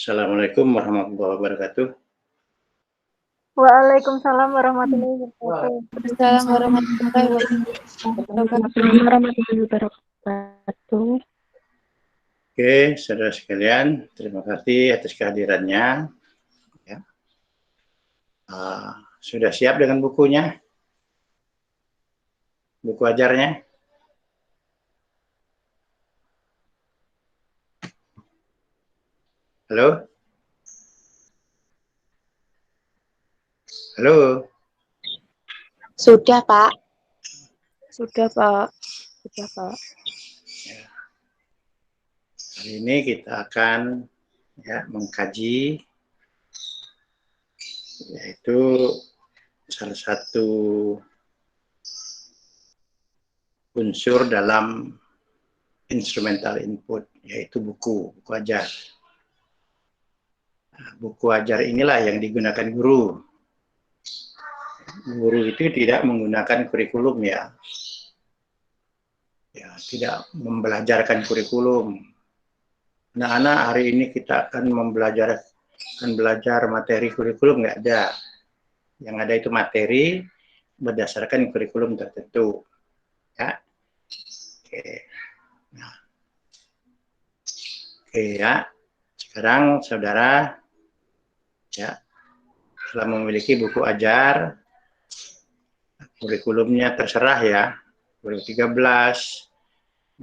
Assalamualaikum warahmatullahi wabarakatuh. Waalaikumsalam warahmatullahi wabarakatuh. Assalamualaikum warahmatullahi wabarakatuh. Oke, saudara sekalian, terima kasih atas kehadirannya. Ya. Sudah siap dengan bukunya? Buku ajarnya? Halo? Halo? Sudah, Pak. Sudah, Pak. Sudah, Pak. Ya. Hari ini kita akan mengkaji yaitu salah satu unsur dalam instrumental input, yaitu buku ajar. Nah, buku ajar inilah yang digunakan guru. Guru itu tidak menggunakan kurikulum ya, tidak membelajarkan kurikulum. Anak-anak hari ini kita akan belajar materi kurikulum, nggak ada. Yang ada itu materi berdasarkan kurikulum tertentu. Ya. Oke. Nah. Oke ya. Sekarang saudara telah memiliki buku ajar. Kurikulumnya terserah ya. 2013,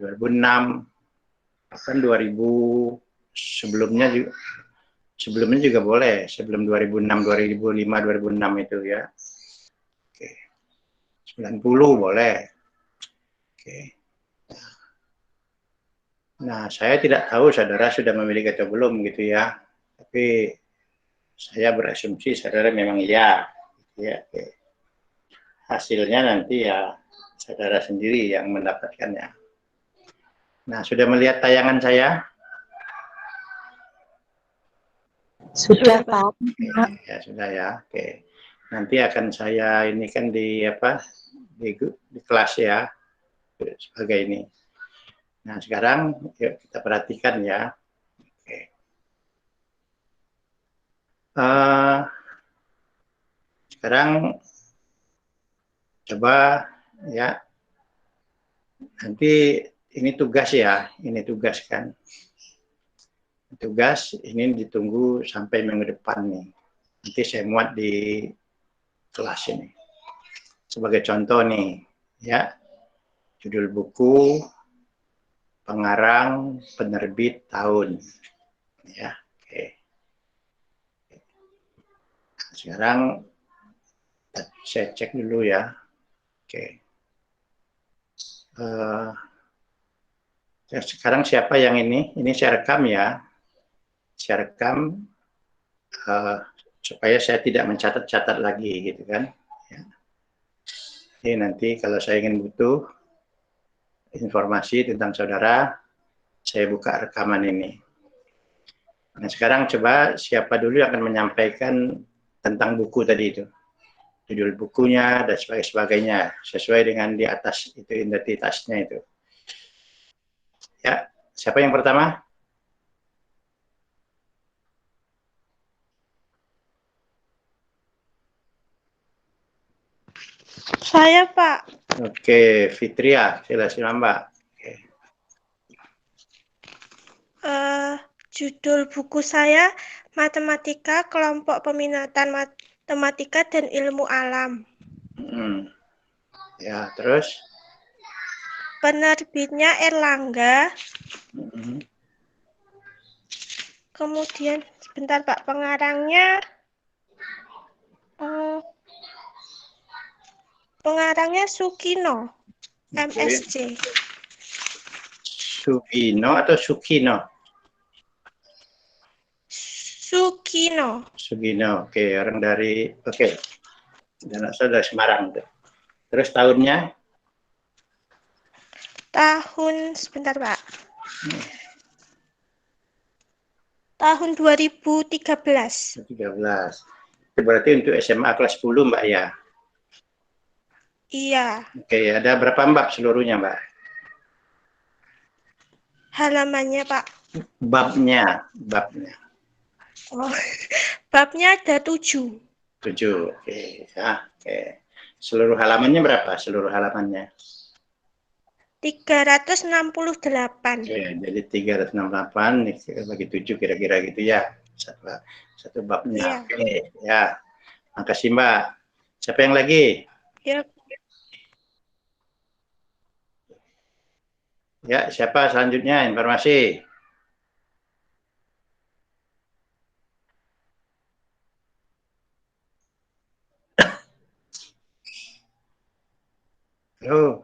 2006, bahkan 2000 sebelumnya juga boleh, sebelum 2006, 2005, 2006 itu ya. Oke. 90 boleh. Oke. Nah, saya tidak tahu saudara sudah memiliki atau belum gitu ya. Tapi saya berasumsi saudara memang iya. Ya, oke. Hasilnya nanti ya saudara sendiri yang mendapatkannya. Nah, sudah melihat tayangan saya? Sudah, Pak. Ya, sudah ya. Oke. Nanti akan saya ini kan di kelas ya sebagai ini. Nah, sekarang yuk kita perhatikan ya. Oke. Sekarang coba ya. Nanti ini tugas ya, ini tugas kan. Tugas ini ditunggu sampai minggu depan nih. Nanti saya muat di kelas ini. Sebagai contoh nih, ya. Judul buku, pengarang, penerbit, tahun. Ya, oke. Sekarang saya cek dulu ya. Oke. Sekarang siapa yang ini? Ini saya rekam ya. Saya rekam supaya saya tidak mencatat-catat lagi gitu kan. Ya. Ini nanti kalau saya ingin butuh informasi tentang saudara, saya buka rekaman ini. Nah, sekarang coba siapa dulu yang akan menyampaikan tentang buku tadi itu. Judul bukunya dan sebagainya sesuai dengan di atas itu identitasnya itu. Ya, siapa yang pertama? Saya, Pak. Oke, Fitria, silakan Mbak. Oke. Judul buku saya Matematika, Kelompok Peminatan Matematika dan Ilmu Alam. Ya, terus? Penerbitnya Erlangga. Kemudian, sebentar Pak, pengarangnya Sukino, MSc. Sugino atau Sukino? Sukino. Sugino, oke, orang dari, oke, dan asal dari Semarang. Terus tahunnya? Sebentar Pak. Tahun 2013. 2013. Itu berarti untuk SMA kelas 10 Mbak ya? Iya. Oke, ada berapa bab seluruhnya Mbak? Halamannya Pak. Babnya. Oh, babnya ada 7. 7. Oke, ya. Oke. Seluruh halamannya berapa? Seluruh halamannya. 368. Oke, jadi 368 bagi 7 kira-kira gitu ya. Satu babnya. Iya. Oke, ya. Makasih Mbak. Siapa yang lagi? Ya, Ya, siapa selanjutnya informasi? Halo.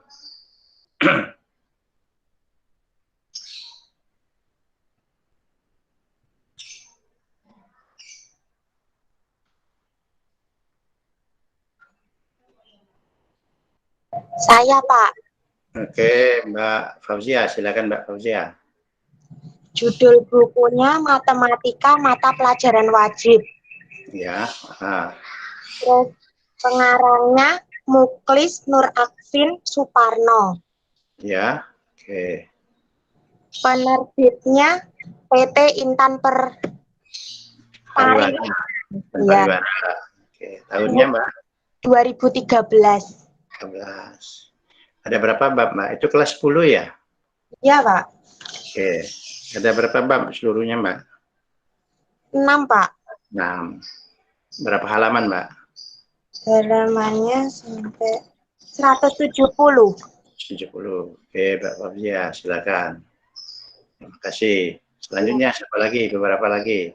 Saya, Pak. Oke, Mbak Fauzia, silakan Mbak Fauzia. Judul bukunya Matematika Mata Pelajaran Wajib. Ya. Terus pengarangnya Muklis Nur Aksin Suparno. Ya. Oke. Penerbitnya PT Intan Pariwana. Ya. Oke, tahunnya Mbak? 2013. 13. Ada berapa bab Mbak? Itu kelas 10 ya? Iya, Pak. Oke. Ada berapa bab seluruhnya Mbak? 6, Pak. 6. Berapa halaman Mbak? Halamannya sampai 170. 70. Oke, Mbak Fauzia, silakan. Terima kasih. Selanjutnya siapa lagi? Beberapa lagi.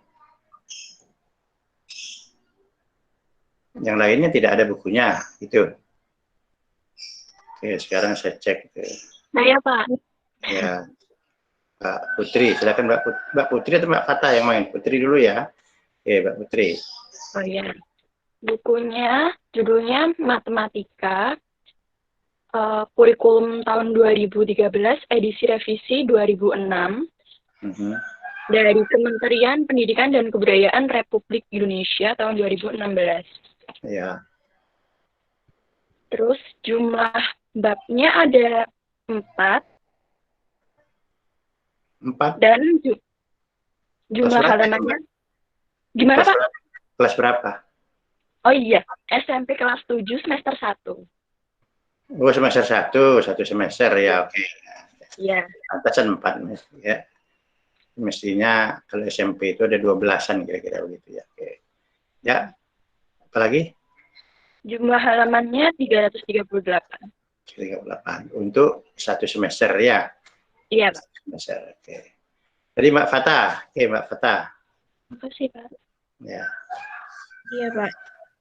Yang lainnya tidak ada bukunya, itu. Oke, sekarang saya cek. Saya, Pak. Ya, Mbak Putri, silakan Mbak Putri atau Mbak Fatah yang main? Putri dulu ya. Oke, Mbak Putri. Oh iya, bukunya judulnya Matematika, kurikulum tahun 2013, edisi revisi 2006, dari Kementerian Pendidikan dan Kebudayaan Republik Indonesia tahun 2016. Ya. Terus jumlah babnya ada 4. 4. Dan jumlah halamannya. Gimana Pak? Kelas berapa? Oh iya, SMP kelas 7 semester 1. Oh, semester 1 semester ya, oke. Iya. Atasan 4 ya. Mestinya kalau SMP itu ada 12-an kira-kira begitu ya. Oke. Ya. Apalagi? Jumlah halamannya 338. 38 untuk 1 semester ya. Iya, Pak. Semester. Oke. Jadi Mbak Fatah. Oke, Mbak Fatah. Makasih, Pak. Ya. Iya, Pak.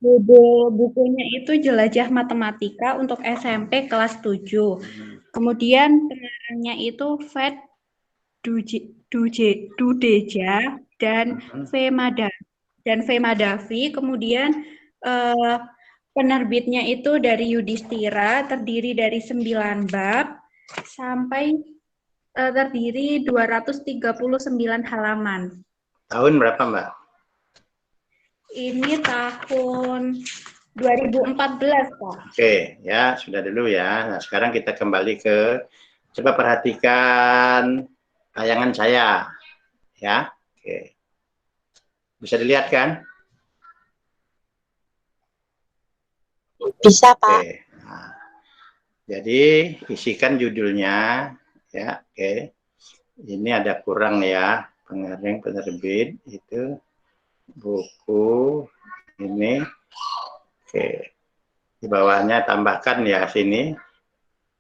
Judul bukunya itu Jelajah Matematika untuk SMP kelas 7. Kemudian pengarangnya itu Fed Dudeja dan V Madavi. Kemudian penerbitnya itu dari Yudhistira, terdiri dari 9 bab sampai terdiri 239 halaman. Tahun berapa, Mbak? Ini tahun 2014, Pak. Oke, ya sudah dulu ya. Nah, sekarang kita kembali ke, coba perhatikan tayangan saya, ya. Oke, bisa dilihat kan? Bisa, Pak. Oke. Nah, jadi isikan judulnya, ya. Oke, ini ada kurang ya, pengarang penerbit itu buku ini. Oke, di bawahnya tambahkan ya sini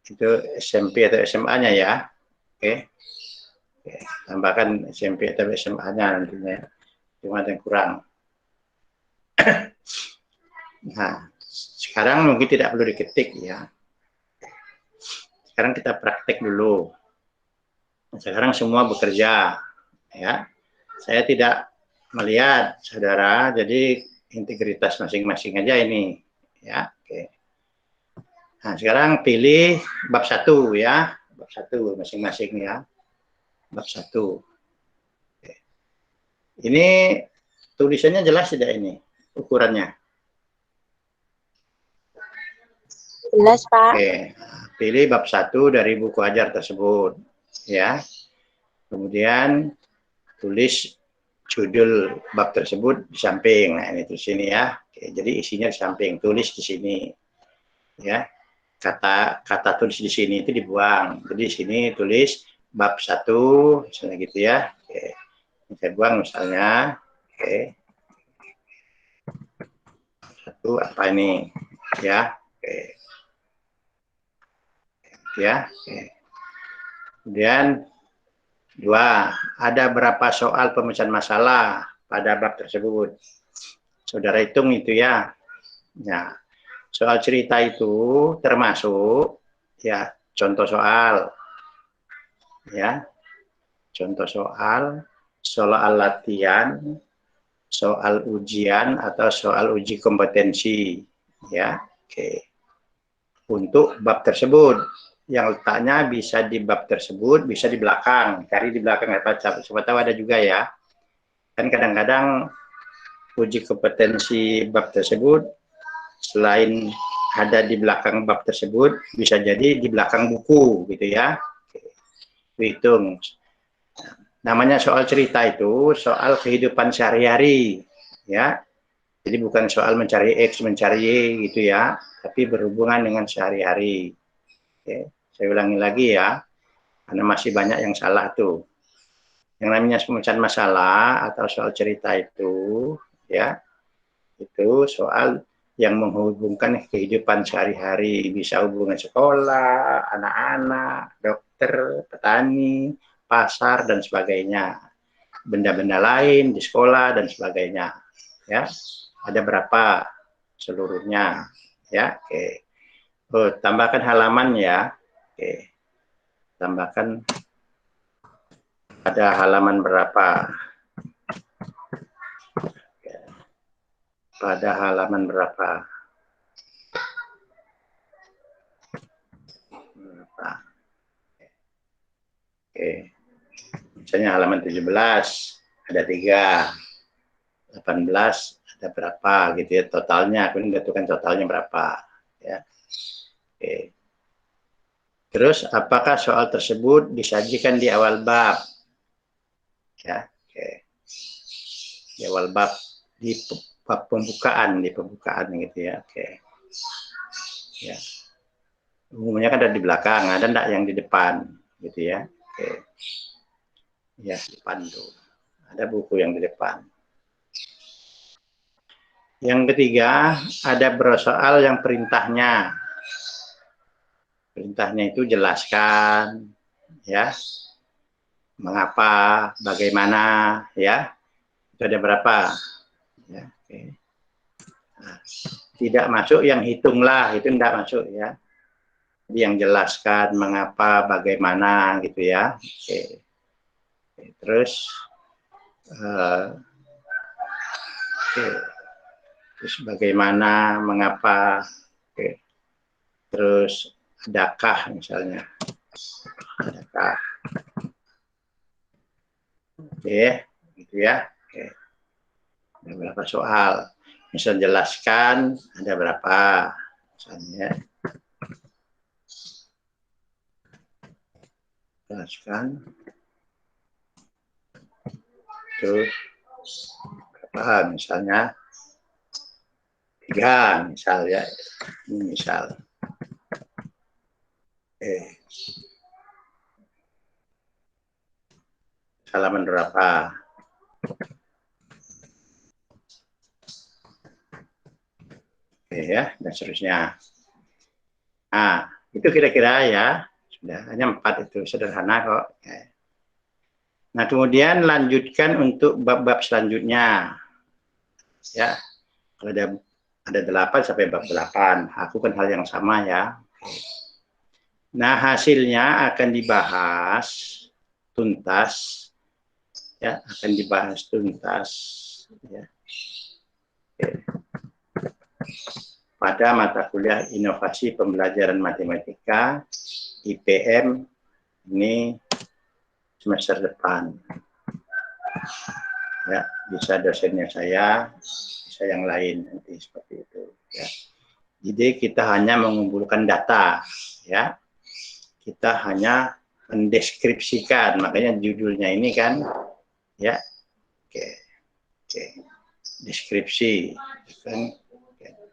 itu SMP atau SMA-nya ya. Oke. Oke, tambahkan SMP atau SMA-nya nantinya. Cuma ada yang kurang. Nah, sekarang mungkin tidak perlu diketik ya. Sekarang kita praktek dulu. Sekarang semua bekerja ya. Saya tidak melihat saudara, jadi integritas masing-masing aja ini ya. Oke. Nah, sekarang pilih bab 1 ya. Bab 1 masing-masing ya. Bab 1. Oke. Ini tulisannya jelas tidak ini ukurannya? Jelas, Pak. Oke. Pilih bab 1 dari buku ajar tersebut ya. Kemudian tulis judul bab tersebut di samping. Nah, ini tulis sini ya. Oke, jadi isinya di samping, tulis di sini. Ya. Kata tulis di sini itu dibuang. Jadi di sini tulis bab 1 misalnya gitu ya. Oke. Ini saya buang misalnya. Oke. 1 apa ini? Ya. Oke. Ya. Oke. Kemudian 2, ada berapa soal pemecahan masalah pada bab tersebut? Saudara hitung itu ya. Ya, soal cerita itu termasuk ya contoh soal, ya, contoh soal, soal latihan, soal ujian atau soal uji kompetensi, ya. Oke. Untuk bab tersebut. Yang letaknya bisa di bab tersebut, bisa di belakang. Cari di belakang, siapa tahu ada juga ya. Kan kadang-kadang uji kompetensi bab tersebut, selain ada di belakang bab tersebut, bisa jadi di belakang buku, gitu ya. Hitung. Namanya soal cerita itu, soal kehidupan sehari-hari, ya. Jadi bukan soal mencari X, mencari Y, gitu ya. Tapi berhubungan dengan sehari-hari. Oke, saya ulangi lagi ya, karena masih banyak yang salah tuh. Yang namanya pemecahan masalah atau soal cerita itu, ya, itu soal yang menghubungkan kehidupan sehari-hari, bisa hubungan sekolah, anak-anak, dokter, petani, pasar dan sebagainya, benda-benda lain di sekolah dan sebagainya, ya. Ada berapa seluruhnya, ya. Oke. Oh, tambahkan halaman ya. Oke. Tambahkan ada halaman berapa? Pada halaman berapa? Oke. Misalnya halaman 17 ada 3. 18 ada berapa gitu ya totalnya. Aku ini tentukan totalnya berapa, ya. Oke. Terus apakah soal tersebut disajikan di awal bab? Ya, oke. Di awal bab, di bab pembukaan, gitu ya. Oke. Ya. Umumnya kan ada di belakang, ada enggak yang di depan, gitu ya. Oke. Ya, depan tuh. Ada buku yang di depan. Yang ketiga, ada soal yang perintahnya. Perintahnya itu jelaskan, ya, mengapa, bagaimana, ya, itu ada berapa, ya, oke. Nah, tidak masuk yang hitunglah, itu tidak masuk ya. Jadi yang jelaskan mengapa, bagaimana, gitu ya. Oke. Oke. Terus, oke. Terus bagaimana, mengapa, oke. Terus adakah misalnya, adakah, oke, gitu ya. Oke. Ada berapa soal? Misal jelaskan ada berapa, misalnya. Jelaskan. Terus berapa, misalnya 3, misal ya. Ini misal. Halaman berapa? Oke ya, dan seterusnya. Nah, itu kira-kira ya. Sudah, hanya 4 itu, sederhana kok. Nah, kemudian lanjutkan untuk bab-bab selanjutnya. Ya, kalau ada 8 sampai bab 8. Lakukan hal yang sama ya. Nah, hasilnya akan dibahas tuntas, ya, akan dibahas tuntas, ya. Oke. Pada mata kuliah inovasi pembelajaran matematika IPM ini semester depan, ya, bisa dosennya saya, bisa yang lain nanti seperti itu, ya. Jadi kita hanya mengumpulkan data, ya. Kita hanya mendeskripsikan, makanya judulnya ini kan, ya, Oke, oke. Deskripsi, kan?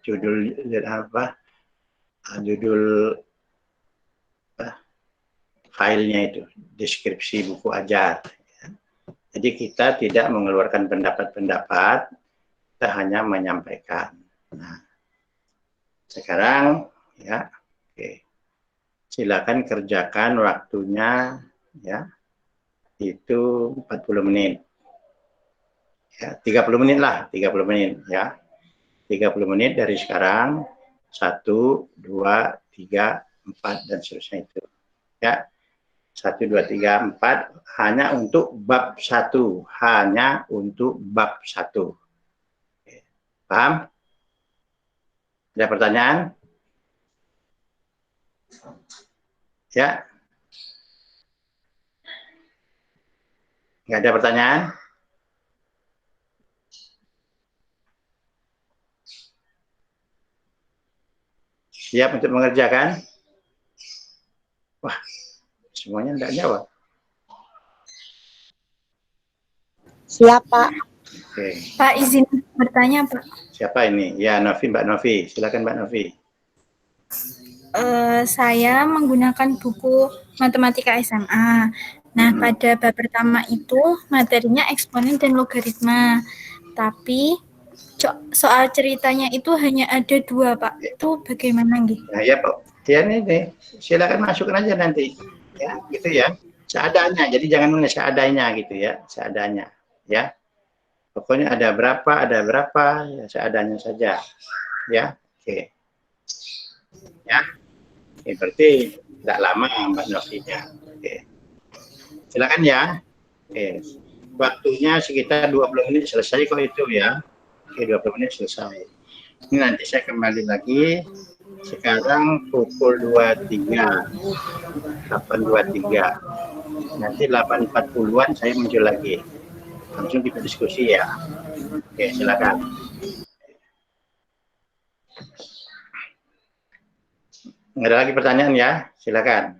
Judul apa? Judul filenya itu, deskripsi buku ajar. Jadi kita tidak mengeluarkan pendapat-pendapat, kita hanya menyampaikan. Nah, sekarang ya, oke. Silakan kerjakan waktunya ya. Itu 40 menit. Ya, 30 menit lah, 30 menit ya. 30 menit dari sekarang, 1, 2, 3, 4 dan seterusnya itu. Ya. 1, 2, 3, 4 hanya untuk bab 1, hanya untuk bab 1. Paham? Ada pertanyaan? Ya. Nggak ada pertanyaan? Siap untuk mengerjakan? Wah, semuanya tidak jawab. Siap, Pak. Oke. Pak, izin bertanya, Pak. Siapa ini? Ya, Novi, Mbak Novi. Silakan Mbak Novi. Saya menggunakan buku Matematika SMA. Nah, pada bab pertama itu materinya eksponen dan logaritma. Tapi soal ceritanya itu hanya ada 2, Pak. Itu bagaimana, nggih? Nah, ya, Pak. Ya, ini. Silakan masukkan aja nanti. Ya, gitu ya. Seadanya. Jadi jangan nulis seadanya gitu ya. Seadanya. Ya. Pokoknya ada berapa, ya, seadanya saja. Ya. Oke. Ya. Oke, berarti tidak lama Mbak Novinya. Oke. Silakan ya. Oke. Waktunya sekitar 20 menit selesai kok itu ya. Oke, 20 menit selesai. Ini nanti saya kembali lagi. Sekarang pukul 23. 8.23. Nanti 8.40-an saya muncul lagi. Langsung kita diskusi ya. Oke, silakan. Nggak ada lagi pertanyaan ya? Silakan.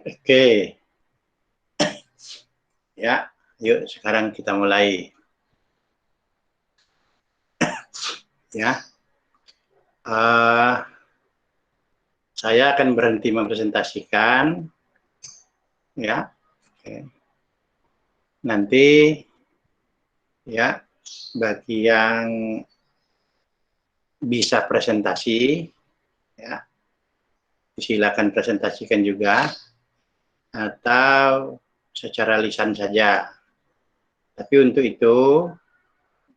Oke. Ya, yuk sekarang kita mulai. Ya. Saya akan berhenti mempresentasikan. Ya. Oke. Nanti ya bagi yang bisa presentasi ya silakan presentasikan juga atau secara lisan saja. Tapi untuk itu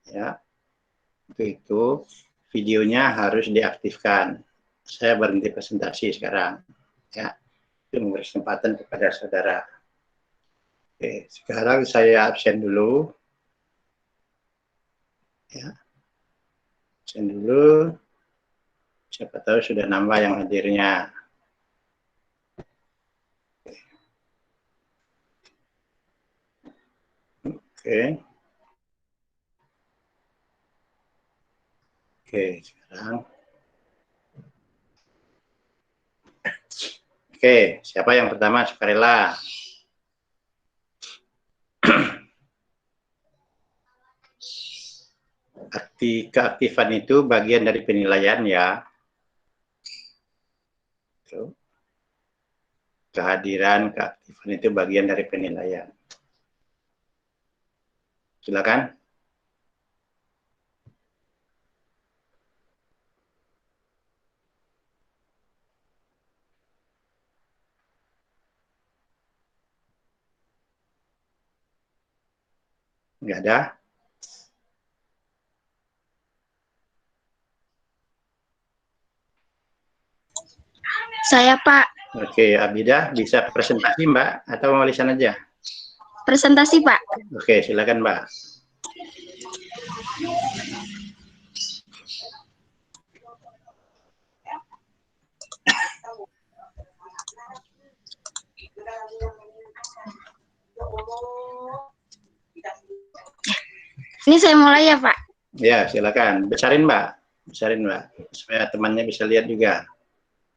ya videonya harus diaktifkan. Saya berhenti presentasi sekarang ya. Itu memberi kesempatan kepada saudara. Oke, sekarang saya absen dulu. Ya. Absen dulu. Siapa tahu sudah nambah yang hadirnya. Oke. Oke, sekarang. Oke, siapa yang pertama sukarela? Keaktifan itu bagian dari penilaian ya. Kehadiran, keaktifan itu bagian dari penilaian. Silakan. Nggak ada? Saya, Pak. Oke, Abidah bisa presentasi Mbak atau mau lisan aja? Presentasi, Pak. Oke, silakan Mbak. Ini saya mulai ya, Pak. Ya, silakan. Besarin Mbak. Besarin Mbak. Supaya temannya bisa lihat juga.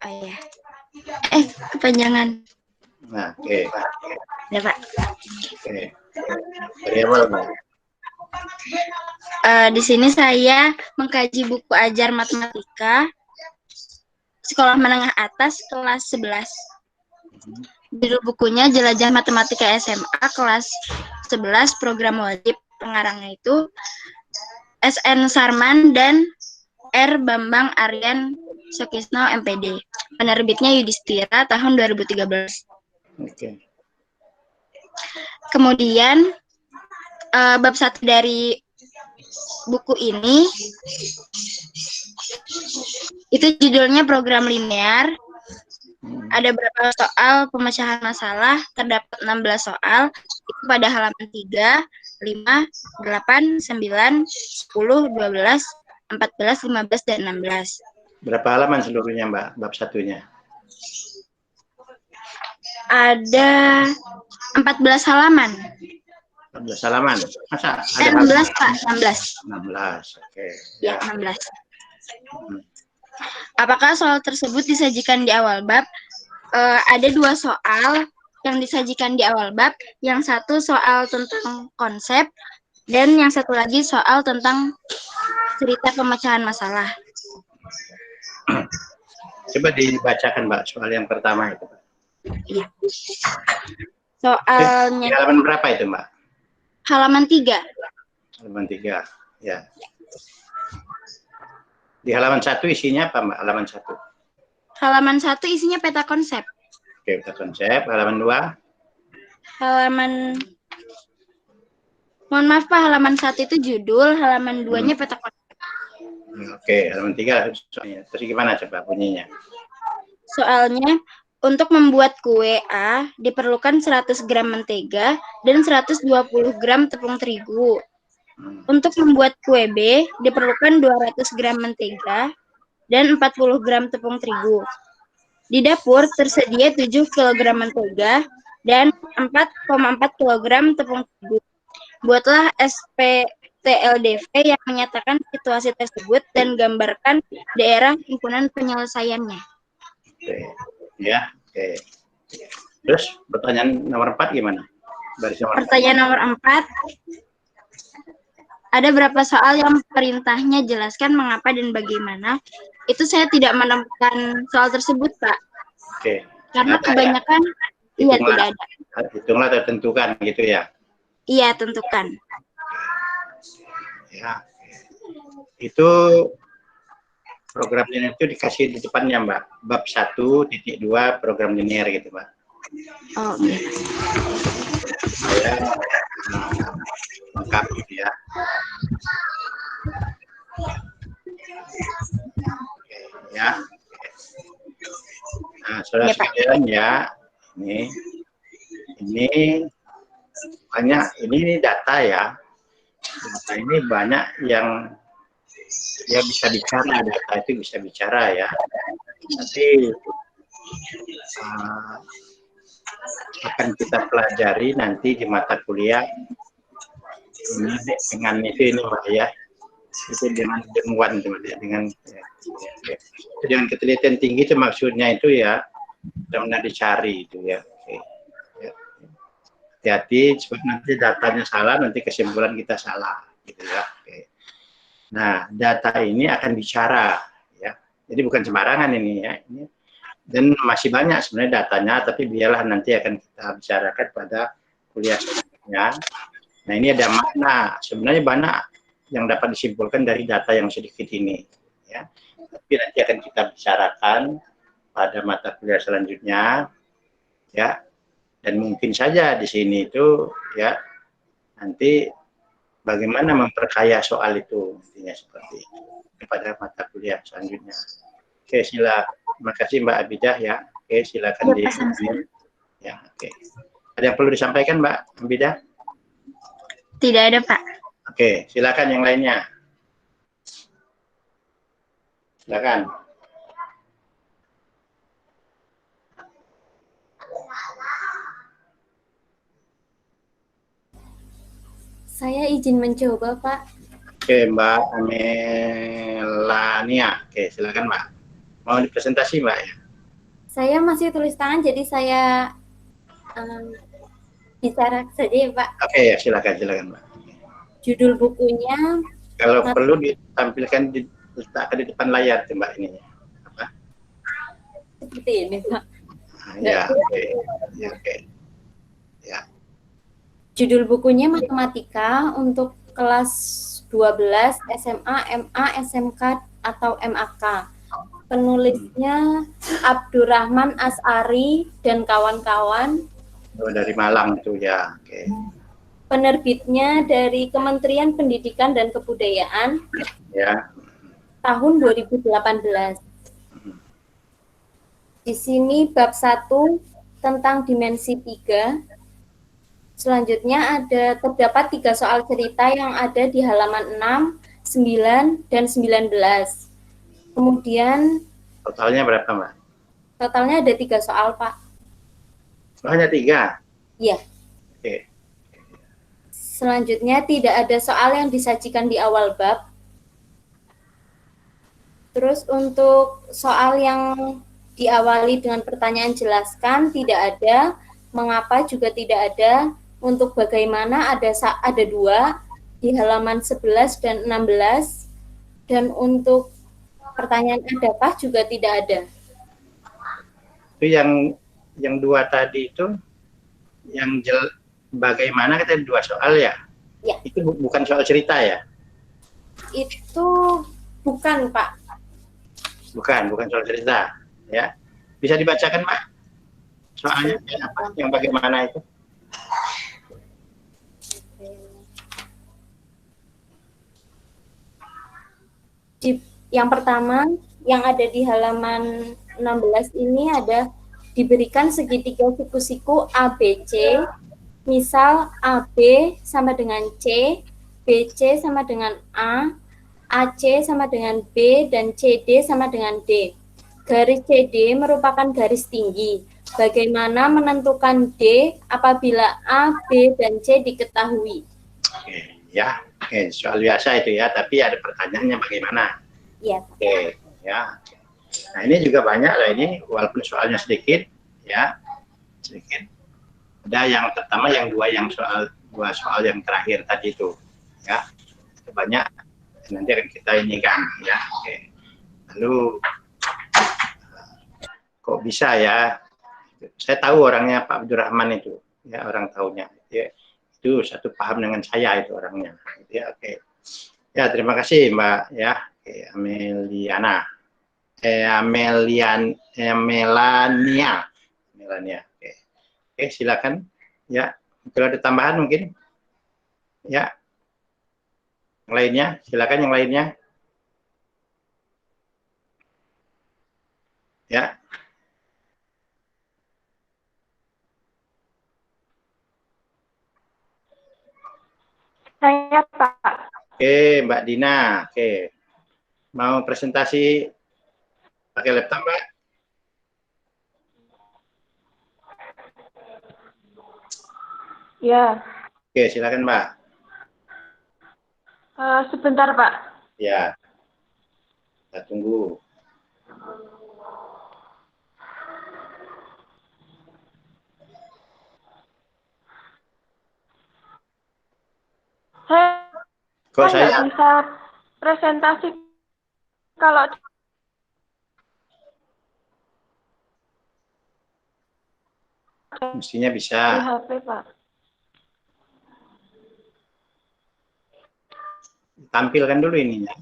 Oh iya. Kepanjangan. Nah, oke. Ya, Pak. Oke. Dari awal Mbak. Di sini saya mengkaji buku ajar matematika sekolah menengah atas kelas 11. Judul bukunya Jelajah Matematika SMA kelas 11 program wajib. Pengarangnya itu SN Sarman dan R. Bambang Aryan Sokisno MPD. Penerbitnya Yudhistira tahun 2013. Oke. Kemudian bab 1 dari buku ini itu judulnya program linear. Ada berapa soal pemecahan masalah? Terdapat 16 soal. Itu pada halaman 3, 5, 8, 9, 10, 12, 14, 15, dan 16. Berapa halaman seluruhnya Mbak, bab satunya? Ada 14 halaman. 14 halaman? Masa ada 16, Pak. 16. 16, oke. Ya, 16. Apakah soal tersebut disajikan di awal bab? Ada 2 soal yang disajikan di awal bab. Yang satu soal tentang konsep, dan yang satu lagi soal tentang cerita pemecahan masalah. Coba dibacakan Mbak soal yang pertama itu. Iya. Soalnya Di halaman berapa itu Mbak? halaman 3. Halaman 3, ya. Di halaman 1 isinya apa Mbak? Halaman 1. Halaman 1 isinya peta konsep. Oke, peta konsep. Halaman 2. Mohon maaf Pak, halaman 1 itu judul, halaman 2-nya peta konsep. Oke, halaman 3 soalnya. Terus gimana coba bunyinya? Soalnya, untuk membuat kue A diperlukan 100 gram mentega dan 120 gram tepung terigu. Untuk membuat kue B diperlukan 200 gram mentega dan 40 gram tepung terigu. Di dapur tersedia 7 kg mentega dan 4,4 kg tepung terigu. Buatlah SPTLDV yang menyatakan situasi tersebut dan gambarkan daerah himpunan penyelesaiannya. Oke, ya, oke. Terus pertanyaan nomor 4 gimana? Baris nomor Pertanyaan nomor 4. Ada berapa soal yang perintahnya jelaskan mengapa dan bagaimana? Itu saya tidak menemukan soal tersebut, Pak. Oke. Karena Ada kebanyakan ya? iya tidak ada. Hitunglah tertentukan gitu ya. Iya, tentukan. Ya. Itu program linear itu dikasih di depannya, Mbak. Bab 1.2 program linear gitu, Mbak. Oh, iya. Saya lengkap gitu ya. Oke, ya. Nah, saudara sekalian ya, ini banyak, ini data ya. Data ini banyak yang ya bisa bicara, data itu bisa bicara ya. Tapi akan kita pelajari nanti di mata kuliah ini dengan itu ini Mbak ya. Itu dengan ilmuwan dengan ketelitian tinggi itu maksudnya itu ya benar-benar dicari itu ya. Hati-hati sebab nanti datanya salah, nanti kesimpulan kita salah gitu ya. Nah, data ini akan bicara ya. Jadi bukan sembarangan ini ya. Dan masih banyak sebenarnya datanya, tapi biarlah nanti akan kita bicarakan pada kuliah selanjutnya. Nah, ini ada makna. Sebenarnya banyak yang dapat disimpulkan dari data yang sedikit ini ya. Tapi nanti akan kita bicarakan pada mata kuliah selanjutnya ya. Dan mungkin saja di sini itu ya nanti bagaimana memperkaya soal itu intinya seperti itu kepada mata kuliah selanjutnya. Oke, terima kasih Mbak Abidah ya. Oke, silakan di ya. Oke. Ada yang perlu disampaikan Mbak Abidah? Tidak ada, Pak. Oke, silakan yang lainnya. Silakan. Saya izin mencoba, Pak. Oke, Mbak Amelania. Oke, silakan Mbak. Mau dipresentasi Mbak ya? Saya masih tulis tangan, jadi saya bicara saja ya, Pak. Oke, ya silakan Mbak. Judul bukunya. Kalau perlu ditampilkan diletakkan di depan layar, Mbak ini. Apa? Seperti ini, Pak. Ya, oke. Ya, oke. Ya. Judul bukunya Matematika untuk kelas 12 SMA, MA, SMK atau MAK. Penulisnya Abdurrahman As'ari dan kawan-kawan. Oh, dari Malang itu ya. Oke. Penerbitnya dari Kementerian Pendidikan dan Kebudayaan. Ya. Tahun 2018. Di sini bab 1 tentang dimensi 3. Selanjutnya terdapat 3 soal cerita yang ada di halaman 6, 9, dan 19. Kemudian totalnya berapa, Mbak? Totalnya ada 3 soal, Pak. Oh, hanya 3? Iya. Oke. Selanjutnya tidak ada soal yang disajikan di awal bab. Terus untuk soal yang diawali dengan pertanyaan jelaskan tidak ada, mengapa juga tidak ada. Untuk bagaimana ada 2 di halaman 11 dan 16, dan untuk pertanyaan adakah juga tidak ada. Itu yang 2 tadi itu yang bagaimana kita 2 soal ya? Ya. Itu bukan soal cerita ya? Itu bukan, Pak. Bukan soal cerita ya. Bisa dibacakan, Pak? Soalnya apa? Yang bagaimana itu? Yang pertama, yang ada di halaman 16 ini ada diberikan segitiga siku-siku ABC, misal AB sama dengan C, BC sama dengan A, AC sama dengan B, dan CD sama dengan D. Garis CD merupakan garis tinggi. Bagaimana menentukan D apabila A, B, dan C diketahui? Oke, ya. Oke, soal biasa itu ya, tapi ada pertanyaannya bagaimana? Iya. Oke, ya. Nah, ini juga banyak lah ini, walaupun soalnya sedikit, ya. sedikit. Ada yang pertama, yang dua soal yang terakhir tadi itu, ya. Banyak nanti akan kita ini kan, ya. Oke. Lalu kok bisa ya? Saya tahu orangnya Pak Abdurrahman itu, ya, orang tahunya. Ya, itu satu paham dengan saya itu orangnya. Ya, oke. Ya, terima kasih Mbak, ya. Oke, Melania. Oke, silakan. Ya, kalau ada tambahan mungkin. Ya. Yang lainnya, silakan yang lainnya. Ya. Saya, Pak. Oke, Mbak Dina. Oke. Mau presentasi pakai laptop, Mbak? Ya. Oke, silakan, Mbak. Sebentar, Pak. Ya. Kita tunggu. Saya Kok nggak saya? bisa presentasi kalau Mestinya di bisa. HP, Pak. Tampilkan dulu ininya.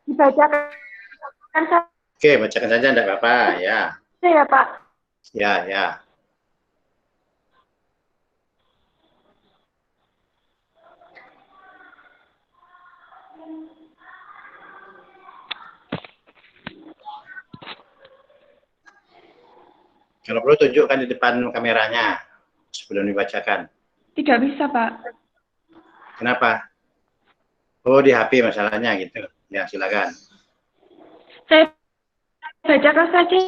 Dibacakan Oke, bacakan saja, enggak apa-apa. Ya. saja ya, Pak. Ya, ya. Kalau perlu tunjukkan di depan kameranya sebelum dibacakan. Tidak bisa, Pak. Kenapa? Oh, di HP masalahnya gitu. Ya, silakan. Saya bacakan saja.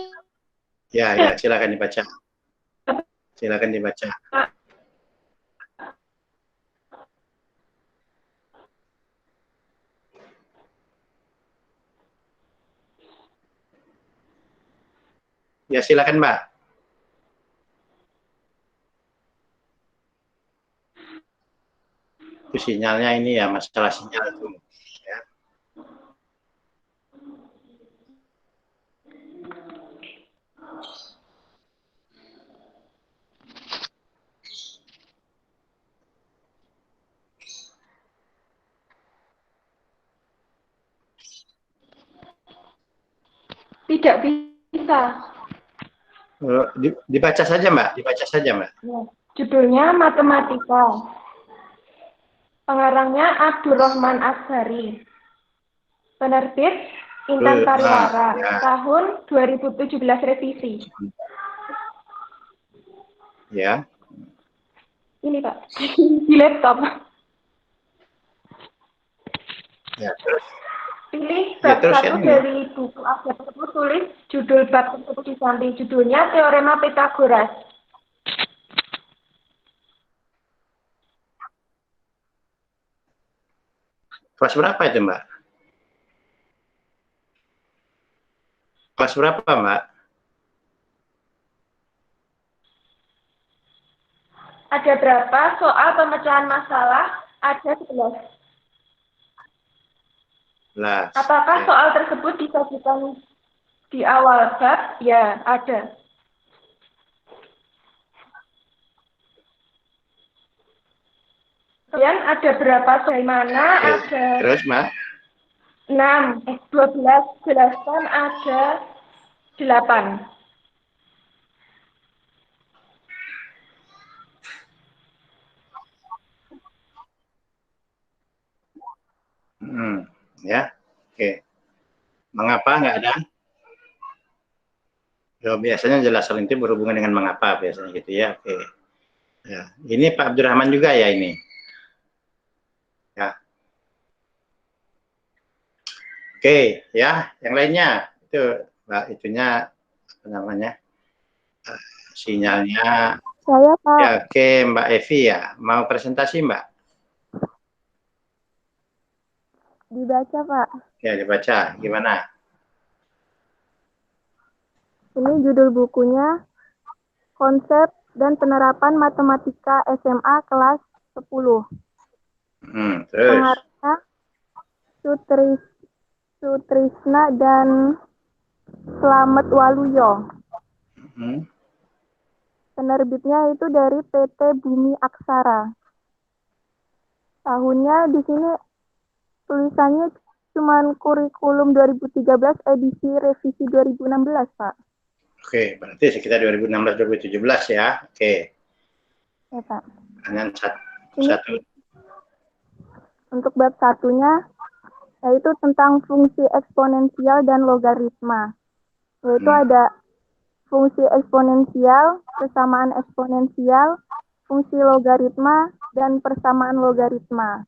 Ya, ya, silakan dibaca. Silakan dibaca. Ya, silakan, Mbak. Itu sinyalnya ini ya, masalah sinyal itu. Ya. Tidak bisa. Dibaca saja, Mbak. Dibaca saja, Mbak. Ya. Judulnya Matematika. Pengarangnya Abdurrahman Ashari. Penerbit Intan Pariwara. Ya. Tahun 2017 revisi. Ya. Ini, Pak. Di laptop. Ya, terus. Pilih Ya, bab terus 1 yang ini. dari buku akhir tersebut, tulis judul bab tersebut di samping judulnya Teorema Pythagoras. Kelas berapa itu, Mbak? Kelas berapa, Mbak? Ada berapa soal pemecahan masalah? Ada 11. Apakah Ya. soal tersebut disajikan di awal bab? Ya, ada. Kemudian ada berapa soal? Dari mana? Ada Terus, Mbak? 6, 12, jelaskan ada 8. Ya. Oke. Mengapa nggak ada? Ya, biasanya jelas itu berhubungan dengan mengapa biasanya gitu ya. Oke. Ya. Ini Pak Abdurrahman juga ya ini. Ya. Oke, ya, yang lainnya itu Mbak, itunya apa namanya? Sinyalnya. Saya, Pak. Ya, oke, Mbak Evi ya, mau presentasi Mbak? Dibaca, Pak. Ya, dibaca. Gimana? Ini judul bukunya, Konsep dan Penerapan Matematika SMA kelas 10. Terus? Pengarangnya Sutrisna dan Slamet Waluyo. Penerbitnya itu dari PT Bumi Aksara. Tahunnya di sini tulisannya cuman kurikulum 2013 edisi revisi 2016, Pak. Oke, berarti sekitar 2016-2017 ya. Oke. Ya, Pak. Hanya satu. Untuk bab satunya, yaitu tentang fungsi eksponensial dan logaritma. Yaitu ada fungsi eksponensial, persamaan eksponensial, fungsi logaritma, dan persamaan logaritma.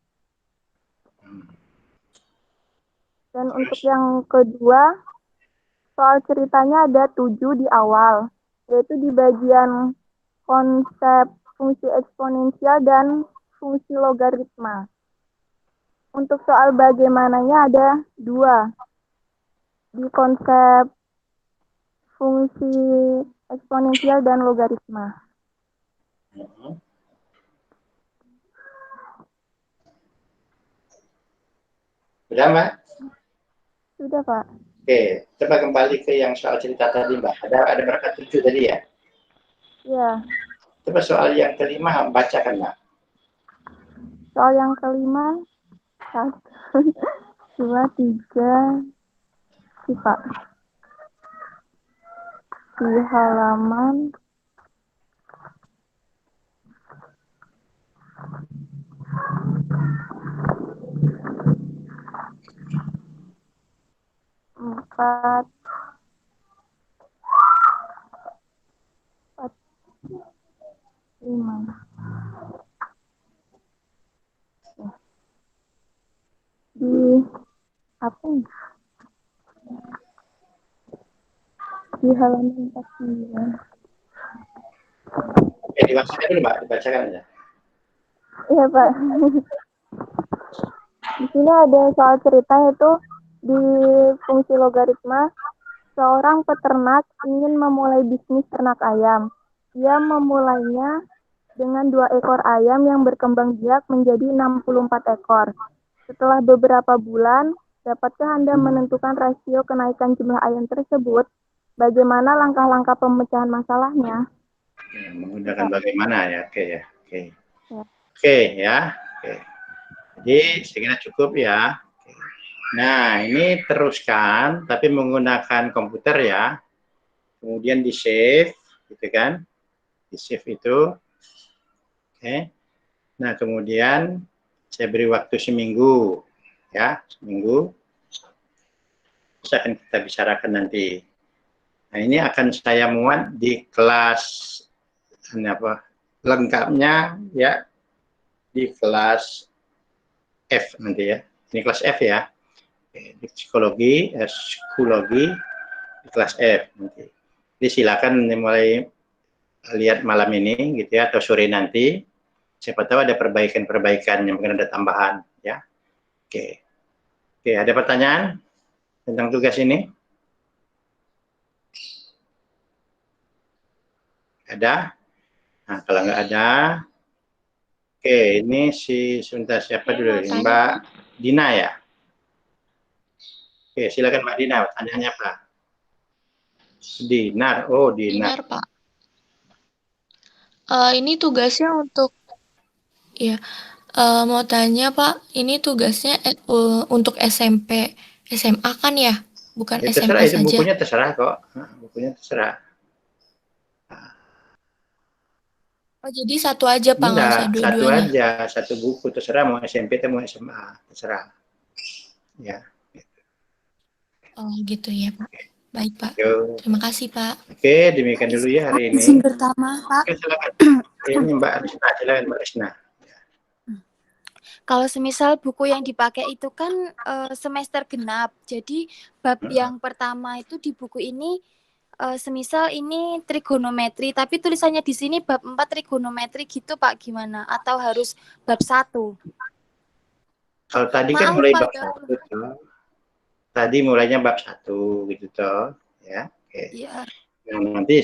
Dan untuk yang kedua, soal ceritanya ada 7 di awal, yaitu di bagian konsep fungsi eksponensial dan fungsi logaritma. Untuk soal bagaimananya ada 2. Di konsep fungsi eksponensial dan logaritma. Sudah, Mbak? Sudah, Pak. Oke, coba kembali ke yang soal cerita tadi, Mbak. Ada berapa 7 tadi ya? Ya. Coba soal yang kelima, bacakan, Mbak. Soal yang kelima, 1, 2, 3, Pak. Di halaman 4, 5. Di apa ini? Di halaman 49. Dibacakan dulu, Mbak. Dibacakan aja. Iya, Pak. Di sini ada soal cerita itu di fungsi logaritma. Seorang peternak ingin memulai bisnis ternak ayam. Ia memulainya dengan 2 ekor ayam yang berkembang biak menjadi 64 ekor. Setelah beberapa bulan, dapatkah Anda menentukan rasio kenaikan jumlah ayam tersebut? Bagaimana langkah-langkah pemecahan masalahnya? Ya, menggunakan bagaimana ya? Oke ya. Oke. Ya. Oke ya. Oke. Jadi saya kira cukup ya. Nah, ini teruskan tapi menggunakan komputer ya. Kemudian di save gitu kan. Di save itu. Oke. Nah, kemudian saya beri waktu seminggu ya, seminggu. Terus akan kita bicarakan nanti. Nah, ini akan saya muat di kelas lengkapnya ya, di kelas F nanti ya. Ini kelas F ya. Di psikologi di kelas F nanti. Jadi silakan mulai lihat malam ini gitu ya, atau sore nanti. Siapa tahu ada perbaikan-perbaikan yang mungkin ada tambahan ya. Oke. Oke, ada pertanyaan tentang tugas ini? Ada? Nah, kalau nggak ada, oke, ini sebentar siapa dulu? Mbak Dina ya? Oke, silakan Mbak Dina, pertanyaannya apa? Dinar, oh Dinar. Dinar, Pak. Ini tugasnya untuk, ya, mau tanya Pak, ini tugasnya untuk SMP, SMA kan ya? Bukan Ya, SMP terserah, itu saja. bukunya terserah kok. Bukunya terserah. Oh, jadi satu aja Pak, nggak usah Enggak, satu dua-duanya? aja, satu buku, terserah mau SMP atau mau SMA, terserah. Ya. Oh, gitu ya Pak. Baik Pak. Yuk. Terima kasih Pak. Oke, demikian dulu ya hari ini. Izin pertama, Pak. Oke, silakan. Ini Mbak Risna, silakan Mbak Risna. Kalau semisal buku yang dipakai itu kan semester genap. Jadi bab yang pertama itu di buku ini semisal ini trigonometri, tapi tulisannya di sini bab 4 trigonometri gitu Pak, gimana? Atau harus bab 1? Kalau tadi kan Maaf, mulai Pak, bab 1 toh. Tadi mulainya bab 1 gitu toh, ya. Oke. Iya. Nanti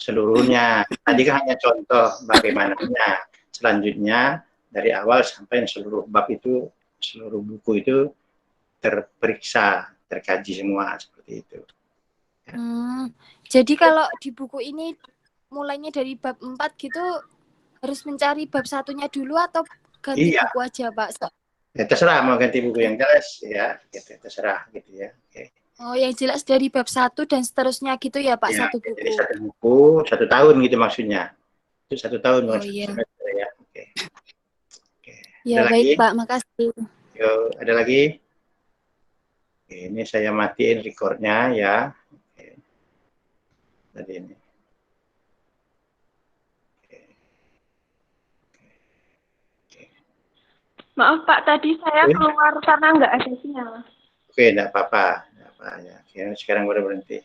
seluruhnya. Tadi kan hanya contoh bagaimananya. Selanjutnya dari awal sampai seluruh bab itu, seluruh buku itu terperiksa, terkaji semua seperti itu. Jadi kalau di buku ini mulainya dari bab 4 gitu harus mencari bab 1-nya dulu atau ganti buku aja, Pak? Ya terserah mau ganti buku yang jelas ya, gitu, terserah gitu ya. Oke. Oh, yang jelas dari bab 1 dan seterusnya gitu ya, Pak, Ya, satu buku. jadi satu buku, 1 tahun gitu maksudnya. Itu 1 tahun bukan 1 iya. semester ya. Oke. Ya, ada baik lagi? Pak, makasih. Yuk, ada lagi? Oke, ini saya matiin recordnya ya. Oke. Tadi ini. Maaf Pak, tadi saya keluar karena nggak ada sinyal. Oke, enggak apa-apa. Ya, sekarang udah berhenti.